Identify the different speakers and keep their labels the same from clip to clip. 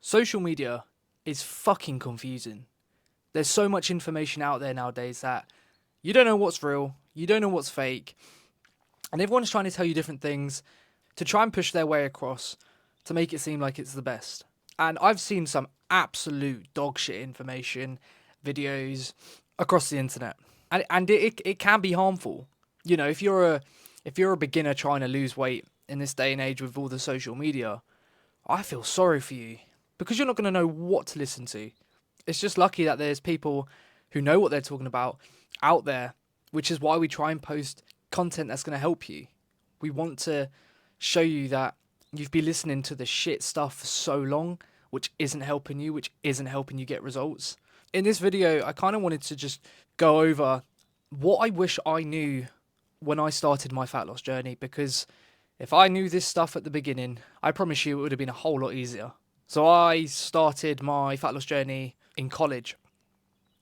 Speaker 1: Social media is fucking confusing. There's so much information out there nowadays that you don't know what's real, you don't know what's fake, and everyone's trying to tell you different things to try and push their way across to make it seem like it's the best. And I've seen some absolute dog shit information, videos across the internet, and it can be harmful. You know, if you're a beginner trying to lose weight in this day and age with all the social media, I feel sorry for you because you're not going to know what to listen to. It's just lucky that there's people who know what they're talking about out there, which is why we try and post content that's going to help you. We want to show you that you've been listening to the shit stuff for so long, which isn't helping you, which isn't helping you get results. In this video, I kind of wanted to just go over what I wish I knew when I started my fat loss journey, because if I knew this stuff at the beginning, I promise you it would have been a whole lot easier. So I started my fat loss journey in college.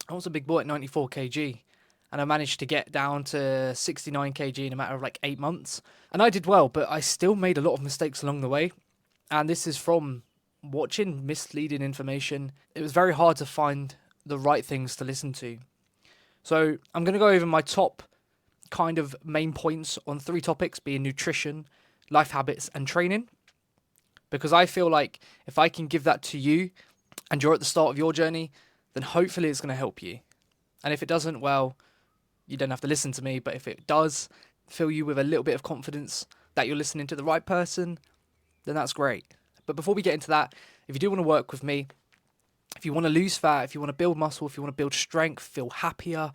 Speaker 1: I was a big boy at 94 kg, and I managed to get down to 69 kg in a matter of like 8 months. And I did well, but I still made a lot of mistakes along the way. And this is from watching misleading information. It was very hard to find the right things to listen to. So I'm going to go over my top kind of main points on 3 topics, being nutrition, life habits, and training. Because I feel like if I can give that to you and you're at the start of your journey, then hopefully it's going to help you. And if it doesn't, well, you don't have to listen to me. But if it does fill you with a little bit of confidence that you're listening to the right person, then that's great. But before we get into that, if you do want to work with me, if you want to lose fat, if you want to build muscle, if you want to build strength, feel happier,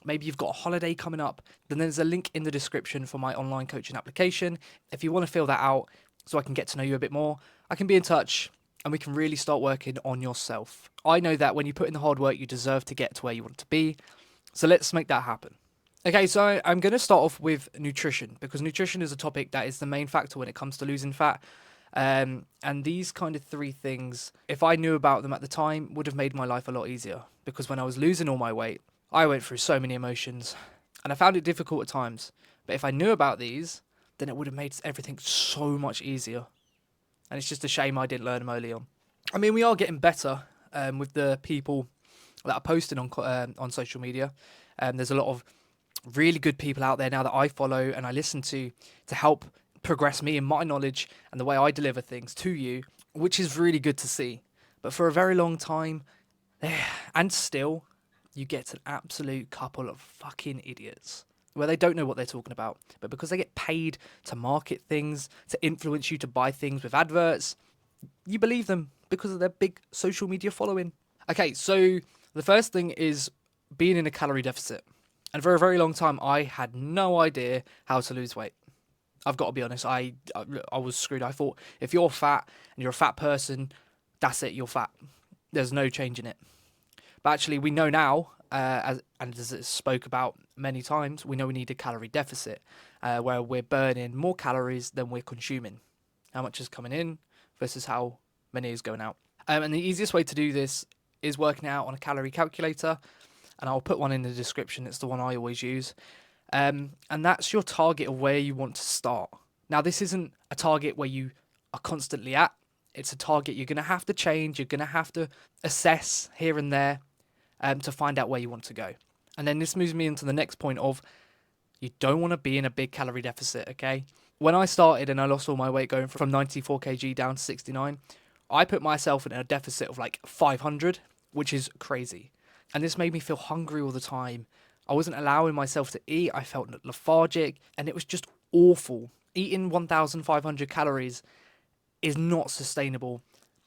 Speaker 1: maybe you've got a holiday coming up, then there's a link in the description for my online coaching application. If you want to fill that out so I can get to know you a bit more, I can be in touch and we can really start working on yourself. I know that when you put in the hard work, you deserve to get to where you want to be. So let's make that happen. Okay, so I'm going to start off with nutrition, because nutrition is a topic that is the main factor when it comes to losing fat. And these kind of 3 things, if I knew about them at the time, would have made my life a lot easier. Because when I was losing all my weight, I went through so many emotions and I found it difficult at times. But if I knew about these, then it would have made everything so much easier. And it's just a shame I didn't learn them early on. I mean, we are getting better with the people that are posting on social media. There's a lot of really good people out there now that I follow and I listen to help progress me in my knowledge and the way I deliver things to you, which is really good to see. But for a very long time, and still, you get an absolute couple of fucking idiots where they don't know what they're talking about. But because they get paid to market things, to influence you to buy things with adverts, you believe them because of their big social media following. Okay, so the first thing is being in a calorie deficit. And for a very long time, I had no idea how to lose weight. I've got to be honest, I was screwed. I thought if you're fat and you're a fat person, that's it, you're fat. There's no changing it. But actually, we know now, as it's spoke about many times, we know we need a calorie deficit, where we're burning more calories than we're consuming. How much is coming in versus how many is going out. And the easiest way to do this is working out on a calorie calculator, and I'll put one in the description. It's the one I always use. And that's your target of where you want to start. Now, this isn't a target where you are constantly at. It's a target you're going to have to change. You're going to have to assess here and there to find out where you want to go. And then this moves me into the next point of you don't want to be in a big calorie deficit, okay? When I started and I lost all my weight going from 94 kg down to 69, I put myself in a deficit of like 500, which is crazy. And this made me feel hungry all the time. I wasn't allowing myself to eat. I felt lethargic and it was just awful. Eating 1,500 calories is not sustainable.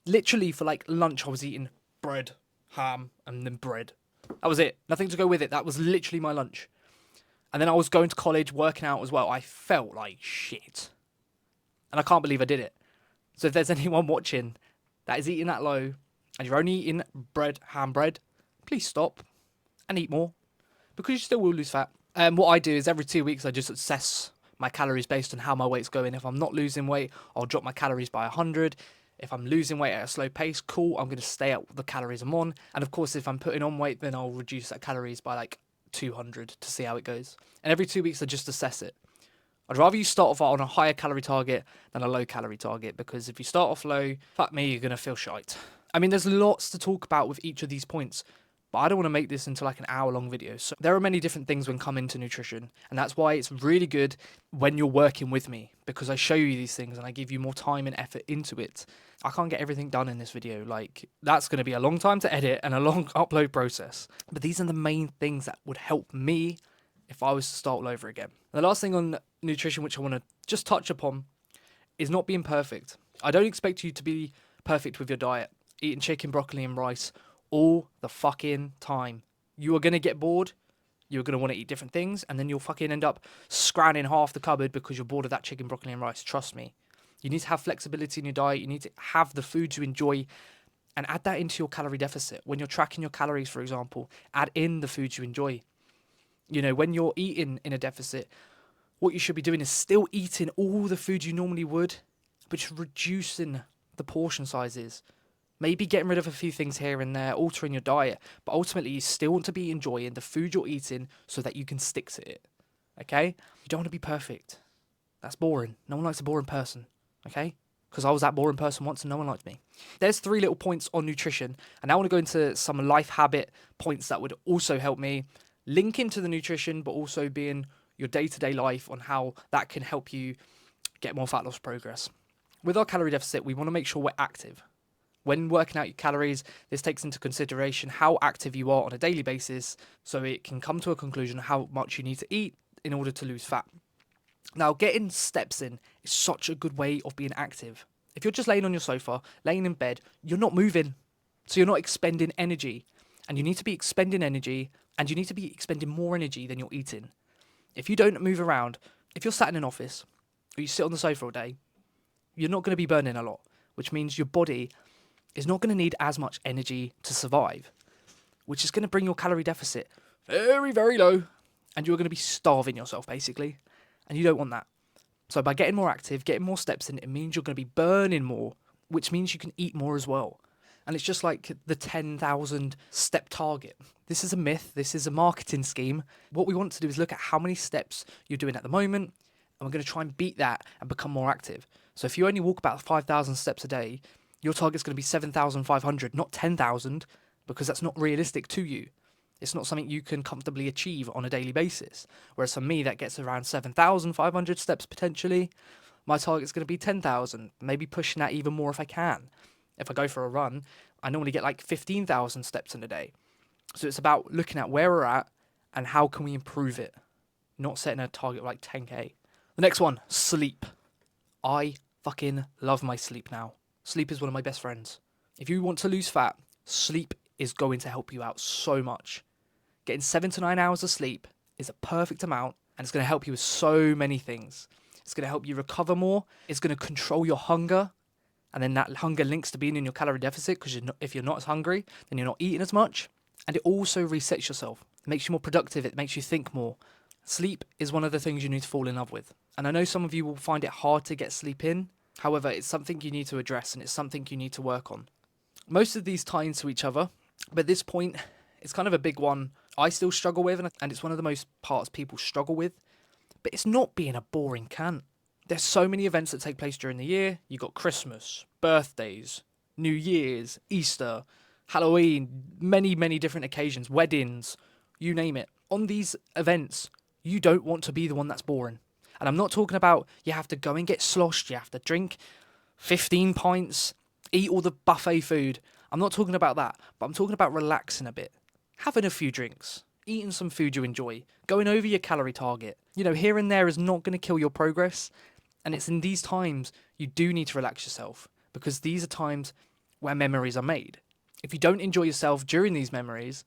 Speaker 1: Literally for like lunch, I was eating bread, ham, and then bread. That was it. Nothing to go with it. That was literally my lunch. And then I was going to college, working out as well. I felt like shit. And I can't believe I did it. So if there's anyone watching that is eating that low and you're only eating bread, ham bread, please stop and eat more, because you still will lose fat. What I do is every 2 weeks, I just assess my calories based on how my weight's going. If I'm not losing weight, I'll drop my calories by 100. If I'm losing weight at a slow pace, cool, I'm going to stay at the calories I'm on. And of course, if I'm putting on weight, then I'll reduce that calories by like 200 to see how it goes. And every 2 weeks, I just assess it. I'd rather you start off on a higher calorie target than a low calorie target, because if you start off low, fuck me, you're going to feel shite. I mean, there's lots to talk about with each of these points, but I don't want to make this into like an hour-long video. So there are many different things when come into nutrition, and that's why it's really good when you're working with me, because I show you these things and I give you more time and effort into it. I can't get everything done in this video. Like, that's going to be a long time to edit and a long upload process. But these are the main things that would help me if I was to start all over again. The last thing on nutrition, which I want to just touch upon, is not being perfect. I don't expect you to be perfect with your diet, eating chicken, broccoli, and rice all the fucking time. You are going to get bored. You're going to want to eat different things, and then you'll fucking end up scranning half the cupboard because you're bored of that chicken, broccoli, and rice. Trust me. You need to have flexibility in your diet. You need to have the foods you enjoy and add that into your calorie deficit. When you're tracking your calories, for example, add in the foods you enjoy. You know, when you're eating in a deficit, what you should be doing is still eating all the food you normally would, but just reducing the portion sizes. Maybe getting rid of a few things here and there, altering your diet, but ultimately you still want to be enjoying the food you're eating so that you can stick to it, okay? You don't want to be perfect. That's boring. No one likes a boring person, okay? Because I was that boring person once and no one liked me. There's 3 little points on nutrition, and I want to go into some life habit points that would also help me link into the nutrition, but also be in your day-to-day life on how that can help you get more fat loss progress. With our calorie deficit, we want to make sure we're active. When working out your calories, this takes into consideration how active you are on a daily basis, so it can come to a conclusion of how much you need to eat in order to lose fat. Now, getting steps in is such a good way of being active. If you're just laying on your sofa, laying in bed, you're not moving, so you're not expending energy. And you need to be expending energy, and you need to be expending more energy than you're eating. If you don't move around, if you're sat in an office, or you sit on the sofa all day, you're not going to be burning a lot, which means your body is not going to need as much energy to survive, which is going to bring your calorie deficit very, very low, and you're going to be starving yourself, basically, and you don't want that. So by getting more active, getting more steps in, it means you're going to be burning more, which means you can eat more as well. And it's just like the 10,000 step target. This is a myth. This is a marketing scheme. What we want to do is look at how many steps you're doing at the moment, and we're going to try and beat that and become more active. So if you only walk about 5,000 steps a day, your target's going to be 7,500, not 10,000, because that's not realistic to you. It's not something you can comfortably achieve on a daily basis. Whereas for me, that gets around 7,500 steps potentially. My target's going to be 10,000, maybe pushing that even more if I can. If I go for a run, I normally get like 15,000 steps in a day. So it's about looking at where we're at and how can we improve it, not setting a target like 10k. The next one, sleep. I fucking love my sleep now. Sleep is one of my best friends. If you want to lose fat, sleep is going to help you out so much. Getting 7 to 9 hours of sleep is a perfect amount, and it's going to help you with so many things. It's going to help you recover more. It's going to control your hunger. And then that hunger links to being in your calorie deficit, because if you're not as hungry, then you're not eating as much. And it also resets yourself. It makes you more productive. It makes you think more. Sleep is one of the things you need to fall in love with. And I know some of you will find it hard to get sleep in. However, it's something you need to address, and it's something you need to work on. Most of these tie into each other, but this point, it's kind of a big one I still struggle with, and it's one of the most parts people struggle with. But it's not being a boring cunt. There's so many events that take place during the year. You got Christmas, birthdays, New Year's, Easter, Halloween, many, many different occasions, weddings, you name it. On these events, you don't want to be the one that's boring. And I'm not talking about you have to go and get sloshed, you have to drink 15 pints, eat all the buffet food. I'm not talking about that, but I'm talking about relaxing a bit, having a few drinks, eating some food you enjoy, going over your calorie target. You know, here and there is not going to kill your progress. And it's in these times you do need to relax yourself, because these are times where memories are made. If you don't enjoy yourself during these memories,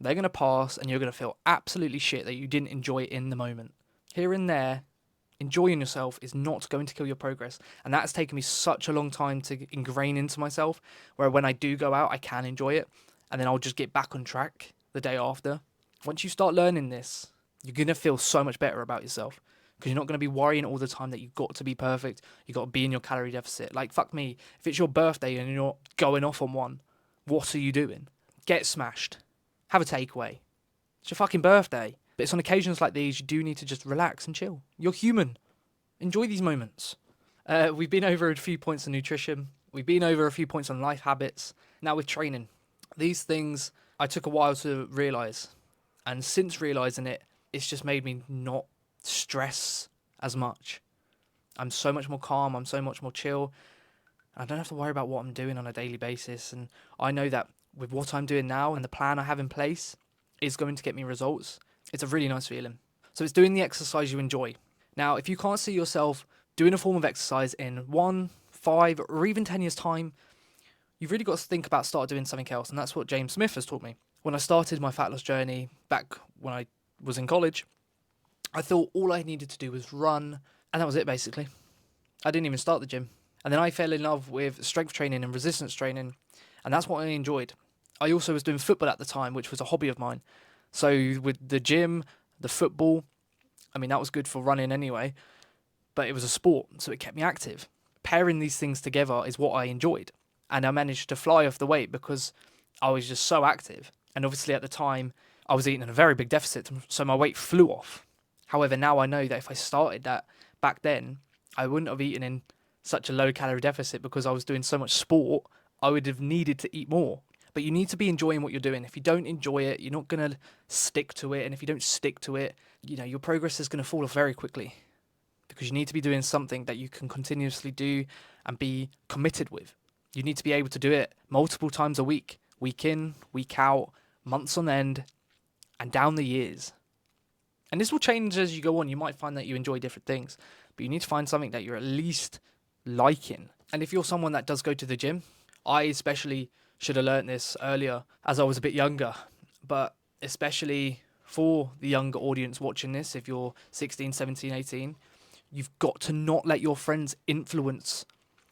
Speaker 1: they're going to pass and you're going to feel absolutely shit that you didn't enjoy it in the moment. Here and there, enjoying yourself is not going to kill your progress. And that has taken me such a long time to ingrain into myself, where when I do go out, I can enjoy it. And then I'll just get back on track the day after. Once you start learning this, you're going to feel so much better about yourself. Because you're not going to be worrying all the time that you've got to be perfect. You've got to be in your calorie deficit. Like, fuck me. If it's your birthday and you're not going off on one, what are you doing? Get smashed. Have a takeaway. It's your fucking birthday. But it's on occasions like these, you do need to just relax and chill. You're human. Enjoy these moments. We've been over a few points on nutrition. We've been over a few points on life habits. Now with training, these things I took a while to realise. And since realising it, it's just made me not stress as much. I'm so much more calm. I'm so much more chill. I don't have to worry about what I'm doing on a daily basis. And I know that with what I'm doing now and the plan I have in place is going to get me results. It's a really nice feeling. So it's doing the exercise you enjoy. Now, if you can't see yourself doing a form of exercise in 1, 5, or even 10 years' time, you've really got to think about start doing something else. And that's what James Smith has taught me. When I started my fat loss journey back when I was in college, I thought all I needed to do was run, and that was it basically. I didn't even start the gym. And then I fell in love with strength training and resistance training, and that's what I enjoyed. I also was doing football at the time, which was a hobby of mine. So with the gym, the football, I mean, that was good for running anyway, but it was a sport, so it kept me active. Pairing these things together is what I enjoyed. And I managed to fly off the weight because I was just so active. And obviously at the time, I was eating in a very big deficit, so my weight flew off. However, now I know that if I started that back then, I wouldn't have eaten in such a low calorie deficit because I was doing so much sport, I would have needed to eat more. But you need to be enjoying what you're doing. If you don't enjoy it, you're not going to stick to it. And if you don't stick to it, your progress is going to fall off very quickly because you need to be doing something that you can continuously do and be committed with. You need to be able to do it multiple times a week in, week out, months on end, and down the years. And this will change as you go on. You might find that you enjoy different things, but you need to find something that you're at least liking. And if you're someone that does go to the gym, I especially should have learnt this earlier as I was a bit younger, but especially for the younger audience watching this, if you're 16, 17, 18, you've got to not let your friends influence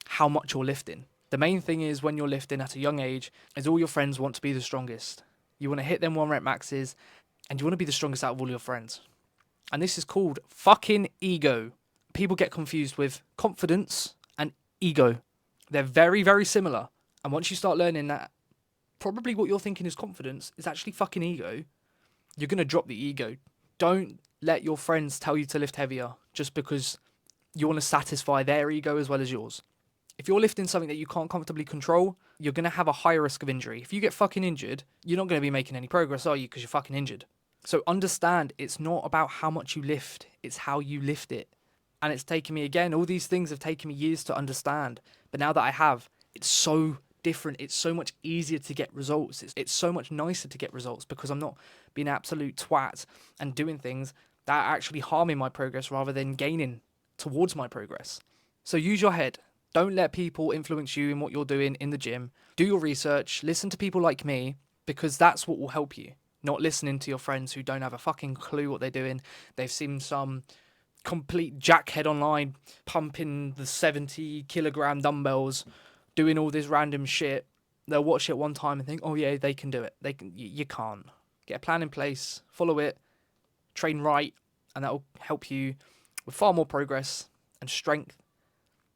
Speaker 1: how much you're lifting. The main thing is when you're lifting at a young age is all your friends want to be the strongest. You want to hit them 1 rep maxes and you want to be the strongest out of all your friends. And this is called fucking ego. People get confused with confidence and ego. They're very, very similar. And once you start learning that probably what you're thinking is confidence is actually fucking ego, you're going to drop the ego. Don't let your friends tell you to lift heavier just because you want to satisfy their ego as well as yours. If you're lifting something that you can't comfortably control, you're going to have a higher risk of injury. If you get fucking injured, you're not going to be making any progress, are you? Because you're fucking injured. So understand it's not about how much you lift, it's how you lift it. And it's taken me, again, all these things have taken me years to understand. But now that I have, it's so different. It's so much easier to get results. It's so much nicer to get results because I'm not being an absolute twat and doing things that are actually harming my progress rather than gaining towards my progress. So use your head. Don't let people influence you in what you're doing in the gym. Do your research. Listen to people like me because that's what will help you. Not listening to your friends who don't have a fucking clue what they're doing. They've seen some complete jackhead online pumping the 70 kilogram dumbbells, doing all this random shit. They'll watch it one time and think, oh yeah, they can do it. You can't. Get a plan in place, follow it, train right, and that'll help you with far more progress and strength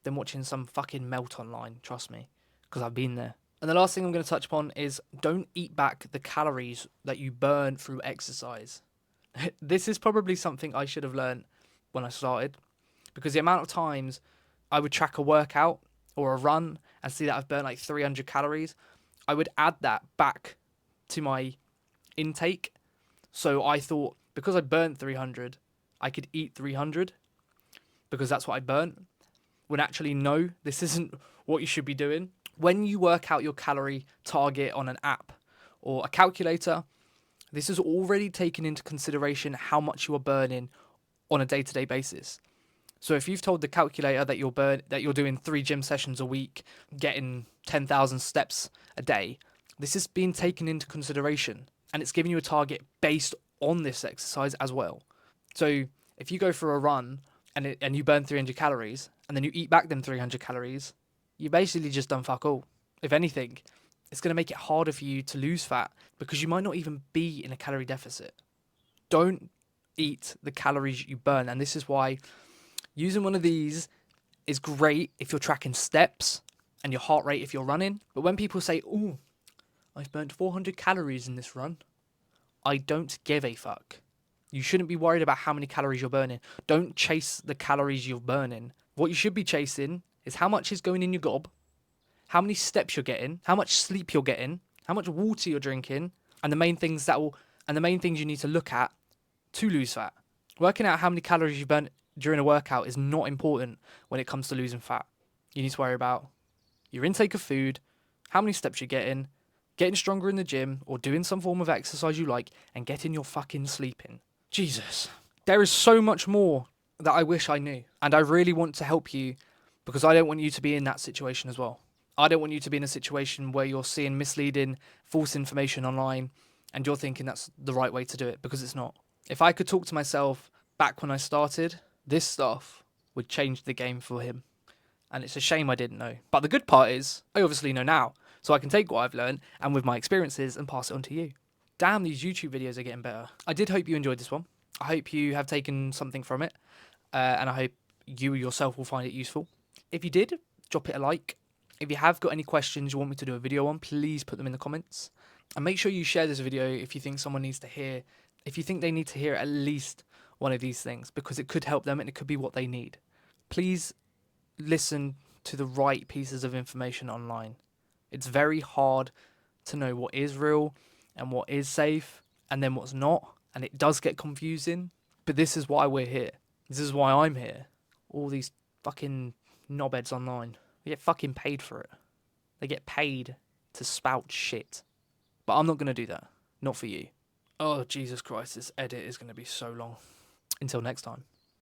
Speaker 1: than watching some fucking melt online, trust me, because I've been there. And the last thing I'm going to touch upon is don't eat back the calories that you burn through exercise. This is probably something I should have learned when I started, because the amount of times I would track a workout or a run and see that I've burnt like 300 calories, I would add that back to my intake. So I thought because I burnt 300, I could eat 300 because that's what I burnt. When actually, no, this isn't what you should be doing. When you work out your calorie target on an app or a calculator, this is already taken into consideration how much you are burning on a day-to-day basis. So if you've told the calculator that you're doing 3 gym sessions a week, getting 10,000 steps a day, this is being taken into consideration and it's giving you a target based on this exercise as well. So if you go for a run and you burn 300 calories and then you eat back them 300 calories, you basically just done fuck all. If anything, it's going to make it harder for you to lose fat because you might not even be in a calorie deficit. Don't eat the calories you burn. And this is why using one of these is great if you're tracking steps and your heart rate if you're running. But when people say, oh, I've burnt 400 calories in this run, I don't give a fuck. You shouldn't be worried about how many calories you're burning. Don't chase the calories you're burning. What you should be chasing is how much is going in your gob how many steps you're getting, how much sleep you're getting, how much water you're drinking, and the main things you need to look at to lose fat. Working out how many calories you burn during a workout is not important when it comes to losing fat. You need to worry about your intake of food, how many steps you're getting stronger in the gym, or doing some form of exercise you like, and getting your fucking sleep in. Jesus. There is so much more that I wish I knew. And I really want to help you because I don't want you to be in that situation as well. I don't want you to be in a situation where you're seeing misleading, false information online and you're thinking that's the right way to do it, because it's not. If I could talk to myself back when I started, this stuff would change the game for him. And it's a shame I didn't know. But the good part is, I obviously know now. So I can take what I've learned and with my experiences and pass it on to you. Damn, these YouTube videos are getting better. I did hope you enjoyed this one. I hope you have taken something from it. And I hope you yourself will find it useful. If you did, drop it a like. If you have got any questions you want me to do a video on, please put them in the comments. And make sure you share this video if you think someone needs to hear, if you think they need to hear at least one of these things, because it could help them and it could be what they need. Please listen to the right pieces of information online. It's very hard to know what is real and what is safe and then what's not. And it does get confusing, but this is why we're here. This is why I'm here. All these fucking knobheads online. They get fucking paid for it. They get paid to spout shit. But I'm not going to do that. Not for you. Oh, Jesus Christ, this edit is going to be so long. Until next time.